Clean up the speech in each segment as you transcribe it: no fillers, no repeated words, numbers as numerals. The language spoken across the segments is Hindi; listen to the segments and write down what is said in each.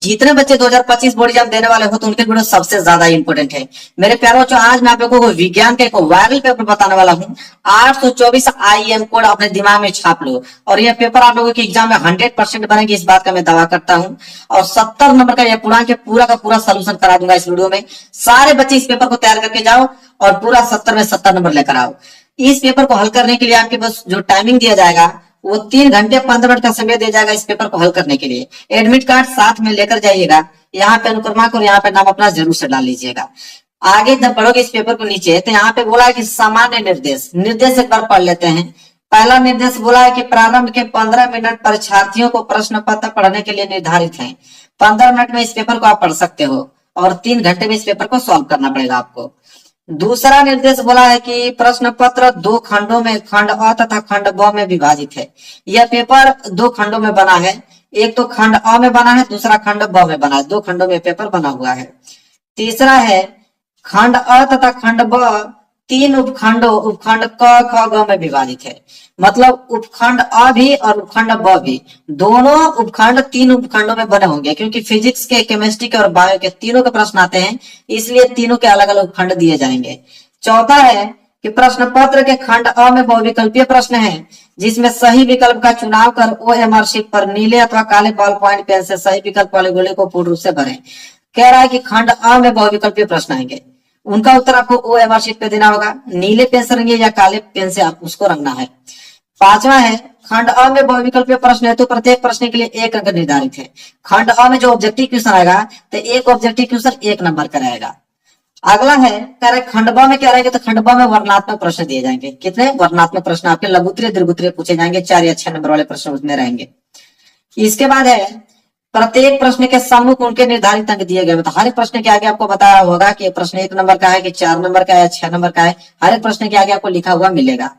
जितने बच्चे 2025 बोर्ड एग्जाम देने वाले हो तो उनके वीडियो सबसे ज्यादा इंपॉर्टेंट है। मेरे प्यारे बच्चों, आज मैं आप लोगों को विज्ञान का एक वायरल पेपर बताने वाला हूँ। 824 IEM कोड अपने दिमाग में छाप लो और यह पेपर आप लोगों के एग्जाम में 100% बनेगी, इस बात का मैं दावा करता हूँ। और 70 नंबर का यह पूरा के पूरा का पूरा सोल्यूशन करा दूंगा इस वीडियो में। सारे बच्चे इस पेपर को तैयार करके जाओ और पूरा 70 में 70 नंबर लेकर आओ। इस पेपर को हल करने के लिए आपके पास जो टाइमिंग दिया जाएगा वो 3 घंटे 15 मिनट का समय दिया जाएगा इस पेपर को हल करने के लिए। एडमिट कार्ड साथ में लेकर जाइएगा। यहाँ पे अनुक्रमांक और यहाँ पे नाम अपना जरूर से डाल लीजिएगा। आगे जब पढ़ोगे इस पेपर को नीचे तो यहाँ पे बोला है कि सामान्य निर्देश निर्देश एक बार पढ़ लेते हैं। पहला निर्देश बोला है कि प्रारंभ के 15 मिनट परीक्षार्थियों को प्रश्न पत्र पढ़ने के लिए निर्धारित है। 15 मिनट में इस पेपर को आप पढ़ सकते हो और 3 घंटे में इस पेपर को सॉल्व करना पड़ेगा आपको। दूसरा निर्देश बोला है कि प्रश्न पत्र 2 खंडों में खंड अ तथा खंड ब में विभाजित है। यह पेपर 2 खंडों में बना है। एक तो खंड अ में बना है, दूसरा खंड ब में बना है। 2 खंडों में पेपर बना हुआ है। तीसरा है खंड अ तथा खंड ब 3 उपखंड क ख ग में विभाजित है। मतलब उपखंड अ भी और उपखंड ब भी, दोनों उपखंड 3 उपखंडों में बने होंगे, क्योंकि फिजिक्स के, केमिस्ट्री के और बायो के तीनों के प्रश्न आते हैं, इसलिए तीनों के अलग अलग उपखंड दिए जाएंगे। चौथा है कि प्रश्न पत्र के खंड अ में बहुविकल्पीय प्रश्न है, जिसमें सही विकल्प का चुनाव कर OMR शीट पर नीले अथवा काले बॉल पॉइंट पेन से सही विकल्प वाले गोले को पूर्ण रूप से भरें। कह रहा है कि खंड अ में बहुविकल्पीय प्रश्न आएंगे, उनका उत्तर आपको OMR शीट पे देना होगा। नीले पेन से रंगिए या काले पेन से आप उसको रंगना है। पांचवा है खंड अ में बहुविकल्पीय प्रश्न है तो प्रत्येक प्रश्न के लिए 1 अंक निर्धारित है। खंड अ में जो ऑब्जेक्टिव क्वेश्चन आएगा तो एक ऑब्जेक्टिव क्वेश्चन 1 नंबर का रहेगा। अगला है कह रहे खंड ब में क्या रहेगा, तो खंड ब में वर्णनात्मक प्रश्न दिए जाएंगे। कितने वर्णनात्मक प्रश्न आपके लघुत्तरीय दीर्घोत्तरीय पूछे जाएंगे, 4 या 6 नंबर वाले प्रश्न उसमें रहेंगे। इसके बाद है प्रत्येक प्रश्न के सम्मुख उनके निर्धारित अंक दिए गए। मतलब हर एक प्रश्न के आगे आपको बताया होगा कि प्रश्न 1 नंबर का है कि 4 नंबर का है, 6 नंबर का है। हर एक प्रश्न के आगे आपको लिखा हुआ मिलेगा।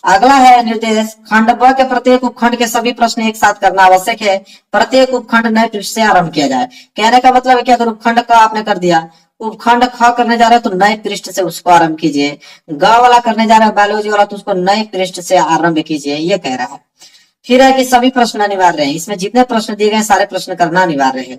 अगला है निर्देश खंड ब के प्रत्येक उपखंड के सभी प्रश्न एक साथ करना आवश्यक है। प्रत्येक उपखंड नए पृष्ठ से आरंभ किया जाए। कहने का मतलब है कि अगर उपखंड क आपने कर दिया, उपखंड ख करने जा रहे हो तो नए पृष्ठ से उसको आरंभ कीजिए। ग वाला करने जा रहे हो बायोलॉजी वाला तो उसको नए पृष्ठ से आरंभ कीजिए, ये कह रहा है। फिर है कि सभी प्रश्न अनिवार्य हैं। इसमें जितने प्रश्न दिए गए सारे प्रश्न करना अनिवार्य है।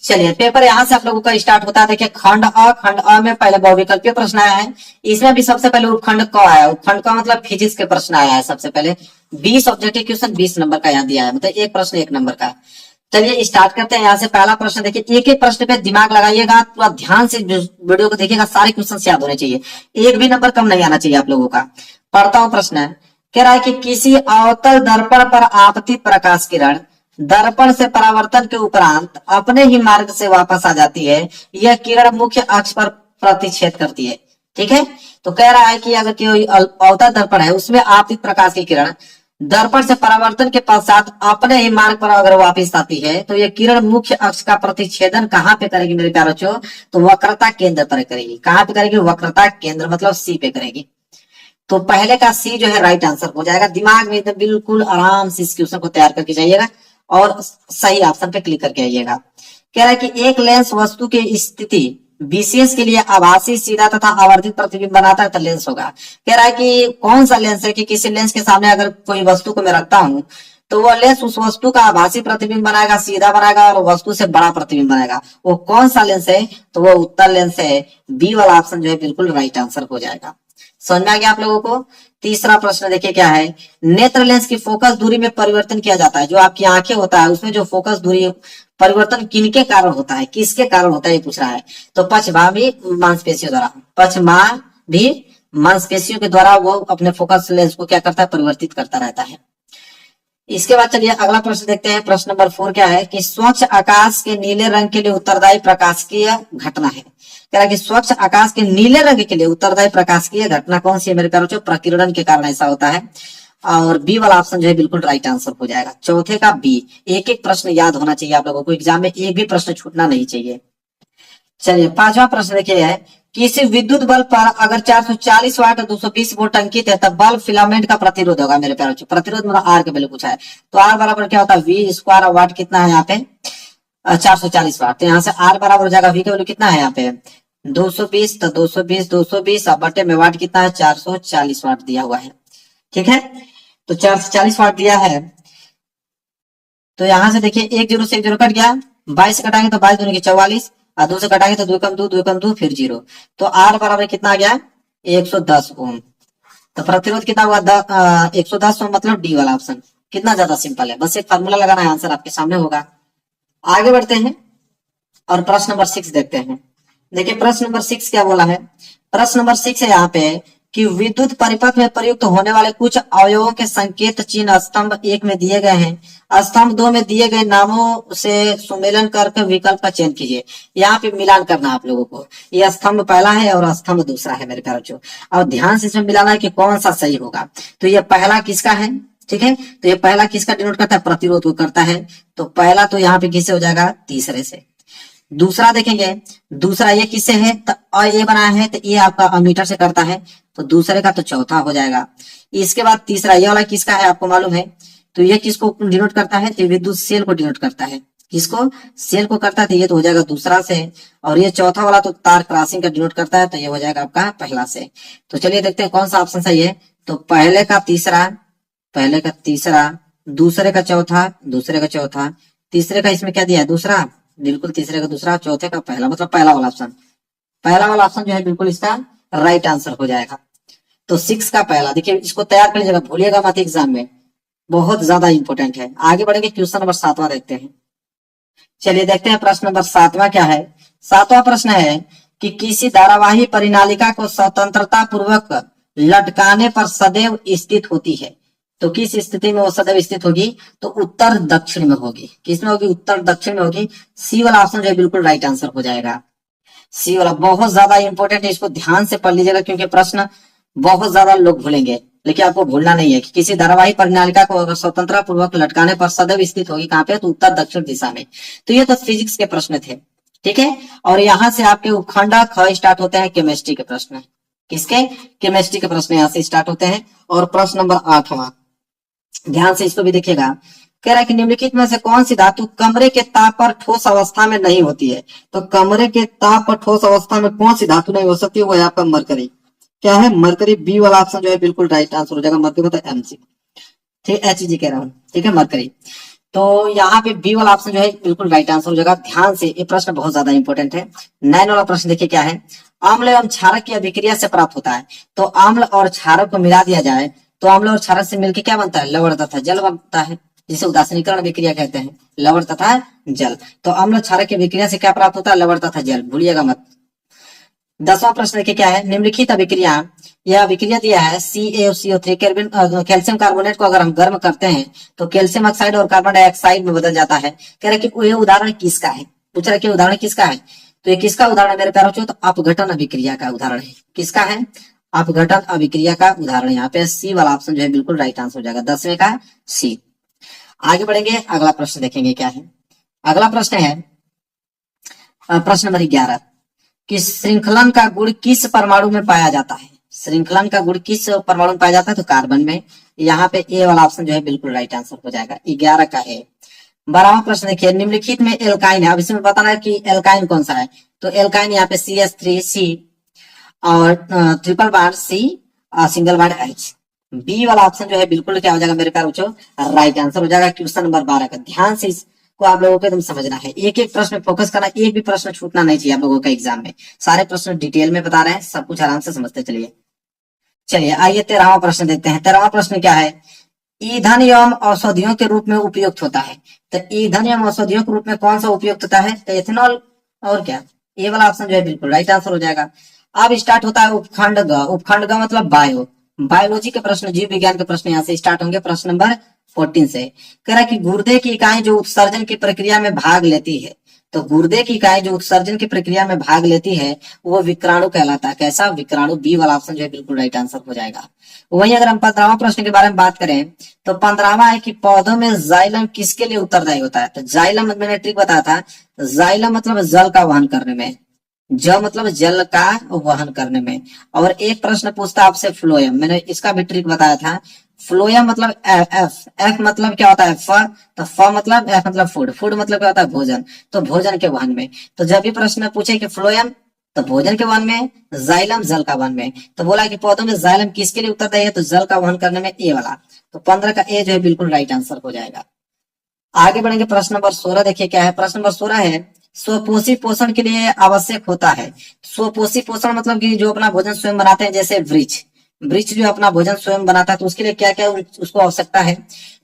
चलिए पेपर यहाँ से आप लोगों का स्टार्ट होता है। देखिए खंड अ में पहले बहुविकल्पीय प्रश्न आया है। इसमें भी सबसे पहले उपखंड क आया। उपखंड का मतलब फिजिक्स के प्रश्न आया है सबसे पहले। 20 ऑब्जेक्टिव क्वेश्चन 20 नंबर का यहाँ दिया है, मतलब एक प्रश्न 1 नंबर का। चलिए स्टार्ट करते हैं। यहाँ से पहला प्रश्न देखिए, एक एक प्रश्न पे दिमाग लगाइएगा, पूरा ध्यान से वीडियो को देखिएगा, सारे क्वेश्चन याद होने चाहिए, एक भी नंबर कम नहीं आना चाहिए आप लोगों का। पढ़ता हूँ प्रश्न। कह रहा है कि किसी अवतल दर्पण पर आपतित प्रकाश किरण दर्पण से परावर्तन के उपरांत अपने ही मार्ग से वापस आ जाती है। यह किरण मुख्य अक्ष पर प्रतिच्छेद करती है। ठीक है, तो कह रहा है कि अगर कोई अवतल दर्पण है उसमें आपतित प्रकाश की किरण दर्पण से परावर्तन के पश्चात अपने ही मार्ग पर अगर वापस आती है तो यह किरण मुख्य अक्ष का प्रतिच्छेदन कहाँ पे करेगी मेरे प्यारे बच्चों, तो वक्रता केंद्र पर करेगी। कहाँ पे करेगी, वक्रता केंद्र मतलब सी पे करेगी। तो पहले का सी जो है राइट आंसर हो जाएगा। दिमाग में एकदम बिल्कुल आराम से इस क्वेश्चन को तैयार करके जाइएगा और सही ऑप्शन पे क्लिक करके आइएगा। कह रहा है कि एक लेंस वस्तु की स्थिति विशेष के लिए आभासी, सीधा तथा आवर्धित प्रतिबिंब बनाता है तो लेंस होगा। कह रहा है कि कौन सा लेंस है कि किसी लेंस के सामने अगर कोई वस्तु को मैं रखता हूं तो वह लेंस उस वस्तु का आभासी प्रतिबिंब बनाएगा, सीधा बनाएगा और वस्तु से बड़ा प्रतिबिंब बनाएगा। वो कौन सा लेंस है, तो वो उत्तर लेंस है। बी वाला ऑप्शन जो है बिल्कुल राइट आंसर हो जाएगा। समझ में आ गया आप लोगों को। तीसरा प्रश्न देखिए क्या है, नेत्र लेंस की फोकस दूरी में परिवर्तन किया जाता है। जो आपकी आंखें होता है उसमें जो फोकस दूरी परिवर्तन किनके कारण होता है, किसके कारण होता है, ये पूछ रहा है। तो पक्षभावी मांसपेशियों द्वारा, पक्षमाभी मांसपेशियों के द्वारा वो अपने फोकस लेंस को क्या करता है, परिवर्तित करता रहता है। इसके बाद चलिए अगला प्रश्न देखते हैं। प्रश्न नंबर 4 क्या है कि स्वच्छ आकाश के नीले रंग के लिए उत्तरदायी प्रकाशिकीय घटना है। कह रहा है कि स्वच्छ आकाश के नीले रंग के लिए उत्तरदायी प्रकाशिकीय घटना कौन सी है मेरे प्यारों, प्रकीर्णन के कारण ऐसा होता है। और बी वाला ऑप्शन जो है बिल्कुल राइट आंसर हो जाएगा। चौथे का बी। एक एक प्रश्न याद होना चाहिए आप लोगों को, एग्जाम में एक भी प्रश्न छूटना नहीं चाहिए। चलिए 5वां प्रश्न देखिए है, किसी विद्युत बल्ब पर अगर 440 वाट 220 वोल्ट अंकित है तब बल्ब फिलामेंट का प्रतिरोध होगा मेरे प्यारे बच्चों। प्रतिरोध मतलब आर के वैल्यू पूछा है, तो आर बराबर क्या होता है, वी स्क्वायर। वाट कितना है यहाँ पे 440 वाट, तो यहाँ से आर बराबर हो जाएगा वी का वैल्यू कितना है यहाँ पे 220, तो 220 अब बटे में वाट कितना है 440 वाट दिया हुआ है। ठीक है, तो 440 वाट दिया है। तो यहां से देखिए 1 0 से 1 0 कट गया, 22 से कटाएंगे तो 22 दूनी की 44, और 2 से कटाएंगे तो 2 कम 2, 2 कम 2 फिर 0। तो R बराबर कितना आ गया, 110 ओम। तो प्रतिरोध कितना हुआ, 110 ओम, मतलब डी वाला ऑप्शन। कितना ज्यादा सिंपल है, बस एक फार्मूला लगाना है, आंसर आपके सामने होगा। आगे बढ़ते हैं और प्रश्न नंबर 6 देखते हैं। देखिए प्रश्न नंबर 6 क्या बोला है। प्रश्न नंबर 6 है यहाँ पे कि विद्युत परिपथ में प्रयुक्त होने वाले कुछ अवयवों के संकेत चिन्ह स्तंभ 1 में दिए गए हैं, स्तंभ 2 में दिए गए नामों से सुमेलन करके विकल्प का चयन कीजिए। यहाँ पे मिलान करना आप लोगों को, ये स्तंभ पहला है और स्तंभ दूसरा है मेरे प्यारे बच्चों। और ध्यान से इसमें मिलाना है कि कौन सा सही होगा। तो ये पहला किसका है, ठीक है, तो ये पहला किसका डिनोट करता है, प्रतिरोध को करता है। तो पहला तो यहाँ पे किससे हो जाएगा, तीसरे से। दूसरा देखेंगे, दूसरा ये किससे है, तो और ये बनाया है तो ये आपका अमीटर से करता है, तो दूसरे का तो चौथा हो जाएगा। इसके बाद तीसरा ये वाला किसका है, आपको मालूम है, तो ये किसको डिनोट करता है, तो विद्युत सेल को डिनोट करता है। किसको, सेल को करता है, तो ये तो हो जाएगा दूसरा से। और ये चौथा वाला तो तार क्रॉसिंग का डिनोट करता है, तो ये हो जाएगा आपका पहला से। तो चलिए देखते हैं कौन सा ऑप्शन सही है। तो पहले का तीसरा, पहले का तीसरा, दूसरे का चौथा, दूसरे का चौथा, तीसरे का इसमें क्या दिया है, दूसरा, बिल्कुल तीसरे का दूसरा, चौथे का पहला, मतलब पहला वाला ऑप्शन। पहला वाला ऑप्शन जो है बिल्कुल इसका राइट आंसर हो जाएगा। तो 6 का पहला, देखिए इसको तैयार कर लीजिएगा, भूलिएगा मत एग्जाम में, बहुत ज्यादा इंपॉर्टेंट है। आगे बढ़ेंगे, क्वेश्चन नंबर 7वां देखते हैं। चलिए देखते हैं प्रश्न नंबर 7वां क्या है। 7वां प्रश्न है कि किसी धारावाही परिनालिका को स्वतंत्रता पूर्वक लटकाने पर सदैव स्थित होती है, तो किस स्थिति में वो सदैव स्थित होगी, तो उत्तर दक्षिण में होगी। किस में होगी, उत्तर दक्षिण में होगी। सी वाला ऑप्शन जो है बिल्कुल राइट आंसर हो जाएगा। सी वाला बहुत ज्यादा इंपॉर्टेंट है, इसको ध्यान से पढ़ लीजिएगा, क्योंकि प्रश्न बहुत ज्यादा लोग भूलेंगे, लेकिन आपको भूलना नहीं है कि किसी धारावाही परिनालिका को अगर स्वतंत्रता पूर्वक लटकाने पर सदैव स्थित होगी कहाँ पे, तो उत्तर दक्षिण दिशा में। तो ये तो फिजिक्स के प्रश्न थे, ठीक है। और यहाँ से आपके उपखंड ख स्टार्ट होते हैं, केमिस्ट्री के प्रश्न। किसके, केमिस्ट्री के प्रश्न यहाँ से स्टार्ट होते हैं। और प्रश्न नंबर 8वां, ध्यान से इसको भी देखिएगा। कह रहा है कि निम्नलिखित में से कौन सी धातु कमरे के ताप पर ठोस अवस्था में नहीं होती है। तो कमरे के ताप पर ठोस अवस्था में कौन सी धातु नहीं हो सकती, वो है आपका मरकरी। क्या है, मरकरी। बी वाला ऑप्शन जो है बिल्कुल राइट आंसर हो जाएगा। मरकरी मतलब एमसी, ठीक, एचजी कह रहा हूँ, ठीक है, मरकरी। तो यहाँ पे बी वाला ऑप्शन जो है बिल्कुल राइट आंसर हो जाएगा। ध्यान से, ये प्रश्न बहुत ज्यादा इंपॉर्टेंट है। 9 वाला प्रश्न देखिए क्या है। अम्ल एवं क्षारक की अभिक्रिया से प्राप्त होता है, तो अम्ल और क्षारक को मिला दिया जाए तो अम्ल और क्षारक से मिलकर क्या बनता है, लवण तथा जल बनता है, जिसे उदासीनीकरण अभिक्रिया कहते हैं, लवण तथा जल। तो अम्ल क्षारक की अभिक्रिया से क्या प्राप्त होता है, लवण तथा जल, भूलिएगा मत। 10वां प्रश्न देखिए क्या है। निम्नलिखित अभिक्रिया, यह अभिक्रिया दिया है CaCO3 कैल्शियम कार्बोनेट को अगर हम गर्म करते हैं तो कैल्शियम ऑक्साइड और कार्बन डाइऑक्साइड में बदल जाता है। कह रहे कि ये उदाहरण किसका है, पूछ रहा है कि उदाहरण किसका है। तो ये किसका उदाहरण है मेरे प्यारे बच्चों, तो अपघटन अभिक्रिया का उदाहरण है। किसका है, अपघटन अभिक्रिया का उदाहरण। यहाँ पे सी वाला ऑप्शन जो है बिल्कुल राइट आंसर हो जाएगा, 10वें का सी। आगे बढ़ेंगे, अगला प्रश्न देखेंगे क्या है। अगला प्रश्न है प्रश्न नंबर 11 कि श्रृंखलन का गुण किस परमाणु में पाया जाता है। श्रृंखलन का गुण किस परमाणु में पाया जाता है, तो कार्बन में। यहाँ पे ए वाला ऑप्शन जो है बिल्कुल राइट आंसर हो जाएगा, 11 का ए। 12वां प्रश्न देखिए। निम्नलिखित में एल्काइन है, अब इसमें बताना है कि एल्काइन कौन सा है। तो एल्काइन यहाँ पे CH3C और ट्रिपल बॉन्ड C और सिंगल बॉन्ड H। बी वाला ऑप्शन जो है बिल्कुल क्या हो जाएगा मेरे प्यारे बच्चों, राइट आंसर हो जाएगा। क्वेश्चन नंबर 12 का ध्यान से को आप लोगों को एकदम समझना है, एक एक प्रश्न फोकस करना, एक भी प्रश्न छूटना नहीं चाहिए आप लोगों का एग्जाम में। सारे प्रश्न डिटेल में बता रहे हैं, सब कुछ आराम से समझते चलिए। चलिए आइए 13वां प्रश्न देखते हैं। 13वां प्रश्न क्या है। ईंधन एवं औषधियों के रूप में उपयुक्त होता है, तो ईंधन एवं औषधियों के रूप में कौन सा उपयुक्त होता है, तो एथेनॉल। और क्या, ये वाला ऑप्शन जो है बिल्कुल राइट आंसर हो जाएगा। अब स्टार्ट होता है उपखंड ग। उपखंड ग मतलब बायो, बायोलॉजी के प्रश्न, जीव विज्ञान के प्रश्न यहाँ से स्टार्ट होंगे। प्रश्न नंबर 14 से कह रहा है कि गुर्दे की इकाई जो उत्सर्जन की प्रक्रिया में भाग लेती है, तो गुर्दे की इकाई जो उत्सर्जन की प्रक्रिया में भाग लेती है वो विक्राणु कहलाता है। कैसा, विक्राणु। बी वाला ऑप्शन जो है बिल्कुल राइट आंसर हो जाएगा। वही अगर हम 15वां प्रश्न के बारे में बात करें तो 15वां है कि पौधों में जाइलम किसके लिए उत्तरदायी होता है। तो जाइलम मैंने ट्रिक बताया था, जाइलम मतलब जल का वहन करने में, ज मतलब जल का वहन करने में। और एक प्रश्न पूछता है आपसे फ्लोएम, मैंने इसका भी ट्रिक बताया था। फ्लोएम मतलब एफ, एफ मतलब क्या होता है, फ, तो फ मतलब एफ मतलब फूड, फूड मतलब क्या होता है, भोजन, तो भोजन के वहन में। तो जब भी प्रश्न पूछे कि फ्लोएम तो भोजन के वहन में, जाइलम जल का वहन में, तो बोला कि पौधों में जाइलम किसके लिए उत्तरदायी है, तो जल का वहन करने में, ए वाला। तो 15 का ए जो है बिल्कुल राइट आंसर हो जाएगा। आगे बढ़ेंगे प्रश्न नंबर 16। देखिए क्या है प्रश्न नंबर 16 है, स्वपोषी पोषण के लिए आवश्यक होता है। स्वपोषी पोषण मतलब कि जो अपना भोजन स्वयं बनाते हैं, जैसे वृक्ष, वृक्ष जो अपना भोजन स्वयं बनाता है, तो उसके लिए क्या क्या उसको आवश्यकता है।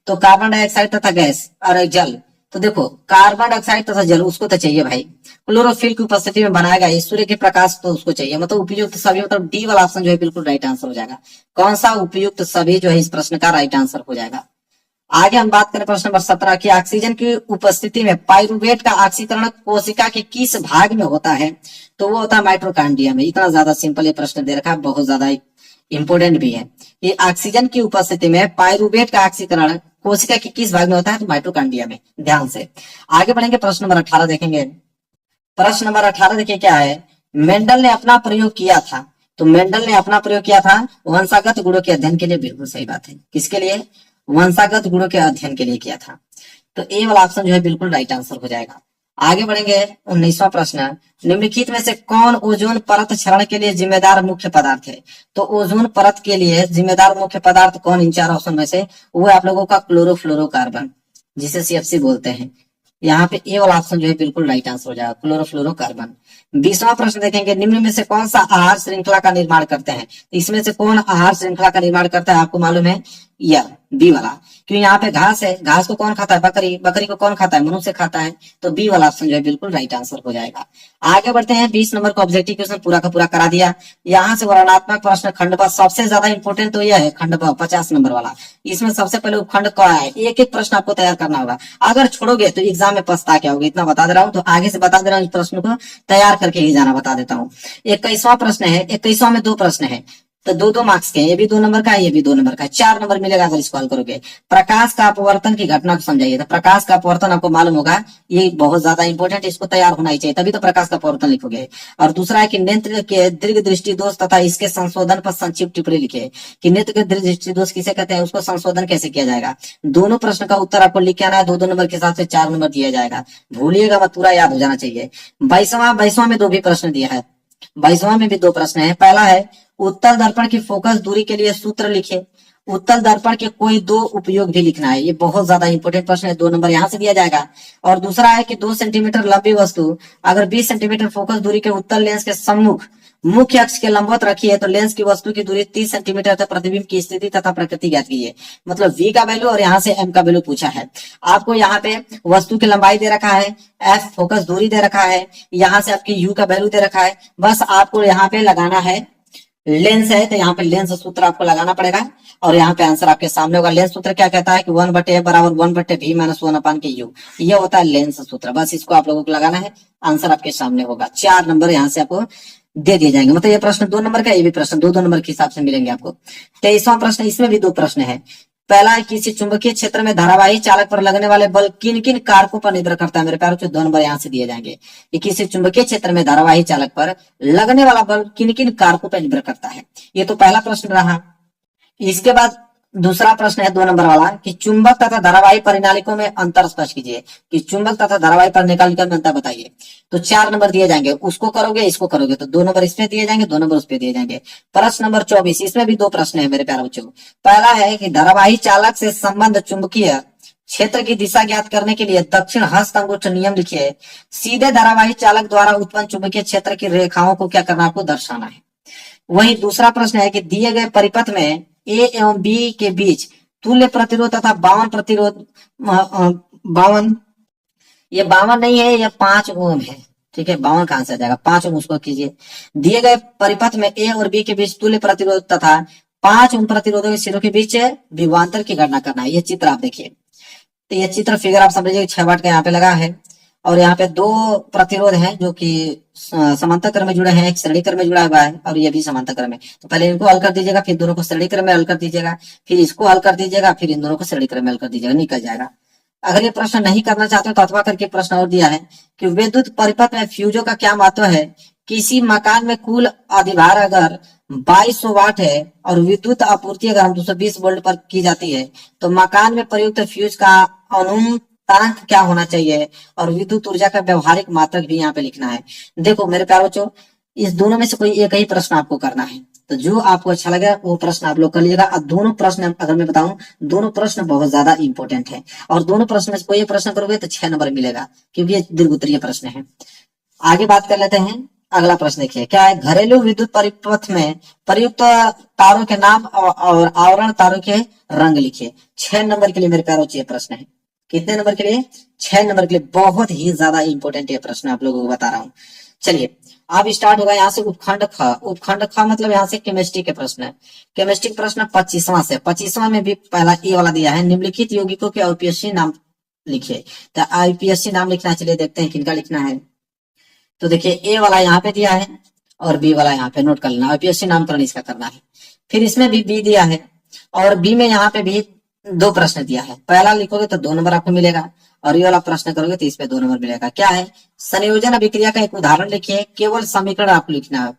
तो कार्बन डाइऑक्साइड तथा गैस और जल। तो देखो कार्बन डाइऑक्साइड तथा जल उसको तो चाहिए भाई। क्लोरोफिल की उपस्थिति में बनाया गया सूर्य के प्रकाश तो उसको चाहिए। मतलब उपयुक्त सभी, मतलब डी वाला ऑप्शन जो है बिल्कुल राइट आंसर हो जाएगा। कौन सा उपयुक्त सभी जो है इस प्रश्न का राइट आंसर हो जाएगा। आगे हम बात करें प्रश्न नंबर 17 की, ऑक्सीजन की उपस्थिति में पाइरूवेट का ऑक्सीकरण कोशिका के किस भाग में होता है। तो वो होता है माइटोकॉन्ड्रिया में। इतना ज्यादा सिंपल ये प्रश्न दे रखा है, बहुत ज्यादा इंपोर्टेंट भी है। ये ऑक्सीजन की उपस्थिति में पाइरूवेट का ऑक्सीकरण कोशिका के किस भाग में होता है, तो माइटोकॉन्ड्रिया में। ध्यान से आगे बढ़ेंगे, प्रश्न नंबर 18 देखेंगे। प्रश्न नंबर 18 देखिए क्या है, मेंडल ने अपना प्रयोग किया था। तो मेंडल ने अपना प्रयोग किया था वंशागत गुणों के अध्ययन के लिए। बिल्कुल सही बात है, किसके लिए, वंशागत गुणों के अध्ययन के लिए किया था। तो ए वाला ऑप्शन जो है बिल्कुल राइट आंसर हो जाएगा। आगे बढ़ेंगे 19वां प्रश्न, निम्नलिखित में से कौन ओजोन परत क्षरण के लिए जिम्मेदार मुख्य पदार्थ है। तो ओजोन परत के लिए जिम्मेदार मुख्य पदार्थ कौन, इन चार ऑप्शन में से वो है आप लोगों का क्लोरोफ्लोरोकार्बन, जिसे सीएफसी बोलते हैं। यहाँ पे ए वाला ऑप्शन जो है बिल्कुल राइट आंसर हो जाएगा, क्लोरोफ्लोरोकार्बन। 20वां प्रश्न देखेंगे, निम्न में से कौन सा आहार श्रृंखला का निर्माण करते हैं। इसमें से कौन आहार श्रृंखला का निर्माण करता है, आपको मालूम है, या बी वाला। क्यों, यहाँ पे घास है, घास को कौन खाता है, बकरी, बकरी को कौन खाता है, मनुष्य खाता है। तो बी वाला ऑप्शन जो है बिल्कुल राइट आंसर हो जाएगा। आगे बढ़ते हैं, 20 नंबर का ऑब्जेक्टिव क्वेश्चन पूरा का पूरा करा दिया। यहाँ से वर्णनात्मक प्रश्न खंड पर सबसे ज्यादा इंपोर्टेंट तो यह है खंड पर 50 नंबर वाला। इसमें सबसे पहले उपखंड क्या है, एक एक प्रश्न आपको तैयार करना होगा। अगर छोड़ोगे तो एग्जाम में पछता क्या होगा, इतना बता दे रहा हूँ। तो आगे से बता दे रहा हूँ, इस प्रश्न को तैयार करके ही जाना बता देता हूँ। 21वां प्रश्न है, 21वां में 2 प्रश्न है, तो 2-2 मार्क्स के, ये भी 2 नंबर का है, ये भी 2 नंबर का है, 4 नंबर मिलेगा अगर इसको हल करोगे। प्रकाश का अपवर्तन की घटना को समझाइए। तो प्रकाश का अपवर्तन आपको मालूम होगा, ये बहुत ज्यादा इंपॉर्टेंट, इसको तैयार होना ही चाहिए, तभी तो प्रकाश का अपवर्तन लिखोगे। और दूसरा है कि नेत्र के दीर्घ दृष्टि दोष तथा इसके संशोधन पर संक्षिप्त टिप्पणी लिखे। कि नेत्र के दीर्घ दृष्टि दोष किसे कहते हैं, उसको संशोधन कैसे किया जाएगा। दोनों प्रश्न का उत्तर आपको लिख के आना है, 2-2 नंबर के हिसाब से 4 नंबर दिया जाएगा। भूलिएगा मत, पूरा याद हो जाना चाहिए। 22वां में 2 भी प्रश्न दिया है। 22वां में भी 2 प्रश्न है। पहला है, उत्तल दर्पण की फोकस दूरी के लिए सूत्र लिखे। उत्तल दर्पण के कोई 2 उपयोग भी लिखना है, ये बहुत ज्यादा इंपॉर्टेंट प्रश्न है, 2 नंबर यहाँ से दिया जाएगा। और दूसरा है कि 2 सेंटीमीटर लंबी वस्तु अगर 20 सेंटीमीटर फोकस दूरी के उत्तल लेंस के सम्मुख मुख्य अक्ष के लंबवत रखी है, तो लेंस की वस्तु की दूरी 30 सेंटीमीटर तक प्रतिबिंब की स्थिति तथा प्रकृति ज्ञात कीजिए। मतलब v का वैल्यू और यहाँ से m का वैल्यू पूछा है। आपको यहाँ पे वस्तु की लंबाई दे रखा है, f फोकस दूरी दे रखा है, यहाँ से आपकी u का वैल्यू दे रखा है। बस आपको यहाँ पे लगाना है लेंस है, तो यहाँ पे लेंस सूत्र आपको लगाना पड़ेगा और यहाँ पे आंसर आपके सामने होगा। लेंस सूत्र क्या कहता है कि 1/f बराबर 1/v माइनस 1/u, ये होता है लेंस सूत्र। बस इसको आप लोगों को लगाना है, आंसर आपके सामने होगा। 4 नंबर यहाँ से आपको दे दिए जाएंगे। मतलब ये प्रश्न 2 नंबर का, ये भी प्रश्न 2-2 नंबर के हिसाब से मिलेंगे आपको। 23वां प्रश्न, इसमें भी 2 प्रश्न है। पहला है, किसी चुंबकीय क्षेत्र में धारावाही चालक पर लगने वाले बल किन किन कारकों पर निर्भर करता है। मेरे प्यारों, 2 नंबर यहाँ से दिए जाएंगे कि किसी चुंबकीय क्षेत्र में धारावाही चालक पर लगने वाला बल किन किन कारकों पर निर्भर करता है। ये तो पहला प्रश्न रहा। इसके बाद दूसरा प्रश्न है 2 नंबर वाला कि चुंबक तथा धारावाही परिनालिकों में अंतर स्पष्ट कीजिए। कि चुंबक तथा धारावाही परिनालिका में अंतर बताइए। तो 4 नंबर दिए जाएंगे, उसको करोगे इसको करोगे तो 2 नंबर इसमें दिए जाएंगे, 2 नंबर उस पे दिए जाएंगे। प्रश्न नंबर 24, इसमें भी 2 प्रश्न है मेरे प्यारे बच्चों। पहला है कि धारावाही चालक से संबंध चुंबकीय क्षेत्र की दिशा ज्ञात करने के लिए दक्षिण हस्त अंगूठ नियम लिखिए। सीधे धारावाही चालक द्वारा उत्पन्न चुंबकीय क्षेत्र की रेखाओं को क्या करना, आपको दर्शाना है। वही दूसरा प्रश्न है कि दिए गए परिपथ में ए एवं बी के बीच तुल्य प्रतिरोध तथा 52 प्रतिरोध 52, ये 52 नहीं है, ये 5 ओम है। ठीक है, 52 कहां से आ जाएगा, 5 ओम उसको कीजिए। दिए गए परिपथ में ए और बी के बीच तुल्य प्रतिरोध तथा 5 ओम प्रतिरोधों के सिरों के बीच विभवांतर की गणना करना है। ये चित्र आप देखिए, तो ये चित्र फिगर आप समझिए 6 वाट का यहाँ पे लगा है और यहाँ पे 2 प्रतिरोध है जो कि समांतर क्रम में जुड़े हैं, एक श्रेणी क्रम में जुड़ा हुआ है और ये भी समांतर क्रम में। तो पहले इनको हल कर दीजिएगा, फिर दोनों को श्रेणी क्रम में हल कर दीजिएगा, फिर इसको हल कर दीजिएगा, फिर इन दोनों को श्रेणी क्रम में हल कर दीजिएगा, निकल जाएगा। अगर ये प्रश्न नहीं करना चाहते हो तो अथवा करके प्रश्न और दिया है कि विद्युत परिपथ में फ्यूजों का क्या महत्व है। किसी मकान में कुल अधिभार अगर 2200 वाट है और विद्युत आपूर्ति अगर हम 220 वोल्ट पर की जाती है, तो मकान में प्रयुक्त फ्यूज का अनुपातांक क्या होना चाहिए और विद्युत ऊर्जा का व्यवहारिक मात्रक भी यहाँ पे लिखना है। देखो मेरे प्यारे बच्चों, इस दोनों में से कोई एक ही प्रश्न आपको करना है। तो जो आपको अच्छा लगे वो प्रश्न आप लोग कर लीजिएगा। और दोनों प्रश्न अगर मैं बताऊं, दोनों प्रश्न बहुत ज्यादा इंपॉर्टेंट है, और दोनों प्रश्न में से कोई एक प्रश्न करोगे तो 6 नंबर मिलेगा, क्योंकि ये दीर्घ उत्तरीय प्रश्न है। आगे बात कर लेते हैं। अगला प्रश्न देखिए क्या है, घरेलू विद्युत परिपथ में प्रयुक्त तारों के नाम और आवरण तारों के रंग लिखिए। 6 नंबर के लिए मेरे प्यारों ये प्रश्न है। कितने नंबर के लिए? 6 नंबर के लिए। बहुत ही ज्यादा इंपॉर्टेंट ये प्रश्न आप लोगों को बता रहा हूँ। चलिए अब स्टार्ट होगा यहाँ से उपखंड ख। उपखंड ख मतलब यहाँ से केमिस्ट्री के प्रश्न है। केमिस्ट्री प्रश्न 25वां से। 25वां में भी पहला ए वाला दिया है, निम्नलिखित यौगिकों के आईपीएससी नाम लिखिए। तो आईपीएससी नाम लिखना है, चलिए देखते हैं किनका लिखना है। तो देखिए ए वाला यहाँ पे दिया है और बी वाला यहाँ पे नोट कर लेना, आईपीएससी नामकरण इसका करना है। फिर इसमें भी बी दिया है और बी में यहाँ पे भी 2 प्रश्न दिया है। पहला लिखोगे तो 2 नंबर आपको मिलेगा, और ये वाला प्रश्न करोगे तो इस पे 2 नंबर मिलेगा। क्या है? संयोजन अभिक्रिया का एक उदाहरण लिखिए, केवल समीकरण आपको लिखना है।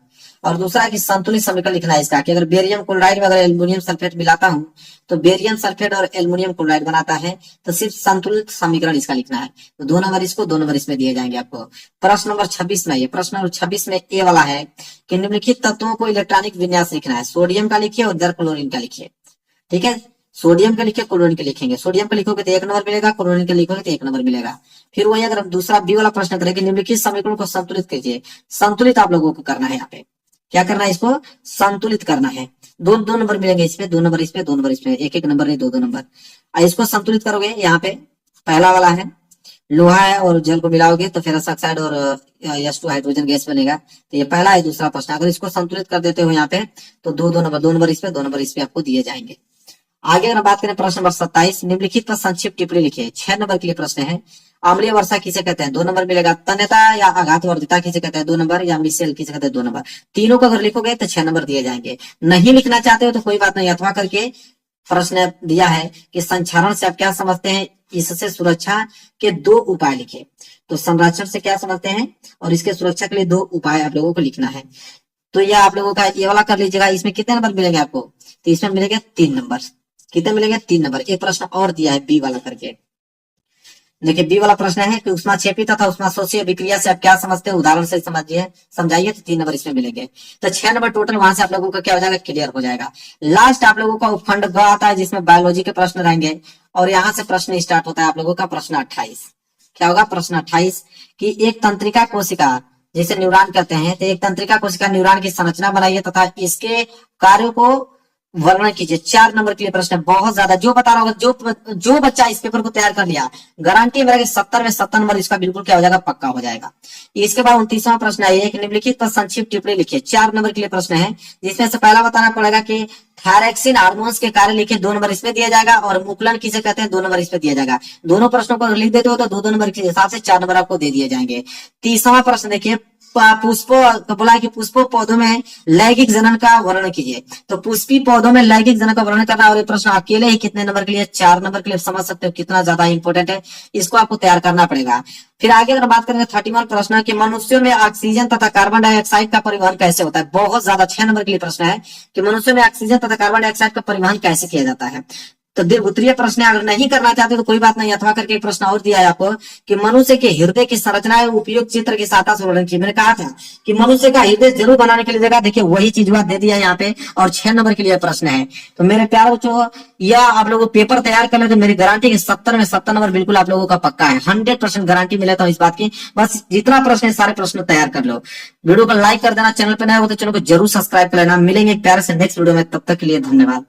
और दूसरा कि संतुलित समीकरण लिखना है इसका, कि अगर बेरियम क्लोराइड में अगर एल्युमिनियम सल्फेट मिलाता हूं तो बेरियम सल्फेट और एल्युमिनियम क्लोराइड बनाता है, तो सिर्फ संतुलित समीकरण इसका लिखना है। तो 2 नंबर इसको, 2 नंबर इसमें दिए जाएंगे आपको। प्रश्न नंबर 26 में, ये प्रश्न नंबर 26 में ए वाला है कि निम्नलिखित तत्वों को इलेक्ट्रॉनिक विन्यास लिखना है। सोडियम का लिखिए और क्लोरीन का लिखिए। ठीक है, सोडियम का लिखिए, क्लोरीन के लिखेंगे। सोडियम का लिखोगे तो 1 नंबर मिलेगा, क्लोरीन का लिखोगे तो 1 नंबर मिलेगा। फिर वही अगर हम दूसरा बी वाला प्रश्न करेंगे, निम्नलिखित समीकरणों को संतुलित कीजिए। संतुलित आप लोगों को करना है, यहाँ पे क्या करना है, इसको संतुलित करना है। 2 नंबर मिलेंगे इसमें, 2 नंबर इसमें, 2 नंबर इसमें, 1 नंबर नहीं 2 नंबर। इसको संतुलित करोगे, यहाँ पे पहला वाला है लोहा है और जल को मिलाओगे तो फेरस ऑक्साइड और H2 हाइड्रोजन गैस बनेगा। तो ये पहला है। दूसरा प्रश्न अगर इसको संतुलित कर देते हो यहाँ पे तो 2 नंबर, 2 नंबर इसमें, 2 नंबर इसमें आपको दिए जाएंगे। आगे अगर बात करें प्रश्न नंबर 27, निम्नलिखित पर संक्षिप्त टिप्पणी लिखिए। 6 नंबर के लिए प्रश्न है। अम्लीय वर्षा किसे कहते हैं? 2 नंबर मिलेगा। तन्यता या आघातवर्धिता किसे कहते हैं? 2 नंबर। या मिसेल किसे कहते हैं? 2 नंबर। तीनों को अगर लिखोगे तो 6 नंबर दिए जाएंगे। नहीं लिखना चाहते हो तो कोई बात नहीं, अथवा करके प्रश्न दिया है कि संक्षारण से आप क्या समझते हैं, इससे सुरक्षा के 2 उपाय लिखे। तो संरक्षण से क्या समझते हैं और इसके सुरक्षा के लिए 2 उपाय आप लोगों को लिखना है। तो यह आप लोगों का ये वाला कर लीजिएगा। इसमें कितने नंबर मिलेंगे आपको? तो इसमें मिलेंगे 3 नंबर। कितने मिलेंगे? 3 नंबर। एक प्रश्न और दिया है बी वाला करके। देखिए बी वाला प्रश्न है कि उष्माक्षेपी तथा उष्माशोषी अभिक्रिया से आप क्या समझते हैं, उदाहरण से समझिए, समझाइए। तो 3 नंबर इसमें मिलेंगे। तो 6 नंबर टोटल वहां से आप लोगों का क्या हो जाएगा, क्लियर हो जाएगा। लास्ट आप लोगों का उपखंड ग आता है जिसमें बायोलॉजी के प्रश्न रहेंगे, और यहाँ से प्रश्न स्टार्ट होता है आप लोगों का प्रश्न 28। क्या होगा? प्रश्न 28 कि एक तंत्रिका कोशिका जिसे न्यूरॉन कहते हैं, तो एक तंत्रिका कोशिका न्यूरॉन की संरचना बनाइए तथा इसके कार्यों को वर्णन कीजिए। 4 नंबर के लिए प्रश्न है। बहुत ज्यादा जो बता रहा होगा, जो बच्चा इस पेपर को तैयार कर लिया, गारंटी मेरा कि 70 में 70 नंबर इसका बिल्कुल क्या हो जाएगा, पक्का हो जाएगा। इसके बाद 29वां प्रश्न है, एक निम्नलिखित पर संक्षिप्त टिप्पणी लिखिए। 4 नंबर के लिए प्रश्न है, जिसमें से पहला बताना पड़ेगा कि थायरॉक्सिन हार्मोन्स के कार्य लिखे। 2 नंबर इसमें दिया जाएगा। और मुकुलन किसे कहते हैं? 2 नंबर इसमें दिया जाएगा। दोनों प्रश्नों को लिख देते हो तो 2 नंबर के हिसाब से 4 नंबर आपको दे दिए जाएंगे। 30वां प्रश्न देखिए, पुष्पों बोला कि पुष्पों पौधों में लैंगिक जनन का वर्णन कीजिए। तो पुष्पी पौधों में लैंगिक जनन का वर्णन करना, और ये प्रश्न अकेले ही कितने नंबर के लिए? 4 नंबर के लिए। समझ सकते हो कितना ज्यादा इंपॉर्टेंट है, इसको आपको तैयार करना पड़ेगा। फिर आगे अगर बात करेंगे 31 प्रश्न कि मनुष्यों में ऑक्सीजन तथा कार्बन डाइऑक्साइड का परिवहन कैसे होता है। बहुत ज्यादा 6 नंबर के लिए प्रश्न है कि मनुष्यों में ऑक्सीजन तथा कार्बन डाइऑक्साइड का परिवहन कैसे किया जाता है। तो दीर्घ उत्तरीय प्रश्न अगर नहीं करना चाहते तो कोई बात नहीं, अथवा करके एक प्रश्न और दिया है आपको कि मनुष्य के हृदय की संरचना है उपयुक्त चित्र की सहायता से वर्णन की। मैंने कहा था कि मनुष्य का हृदय जरूर बनाने के लिए जगह, देखिए वही चीज बात दे दिया यहाँ पे। और 6 नंबर के लिए प्रश्न है। तो मेरे प्यारे बच्चों, या आप लोगों को पेपर तैयार कर ले तो मेरी गारंटी कि 70 में 70 नंबर बिल्कुल आप लोगों का पक्का है। 100% गारंटी मिलेता हूँ इस बात की। बस जितना प्रश्न है सारे प्रश्न तैयार कर लो। वीडियो को लाइक कर देना, चैनल पर नया हो तो चैनल को जरूर सब्सक्राइब कर लेना। मिलेंगे एक प्यारे से नेक्स्ट वीडियो में, तब तक के लिए धन्यवाद।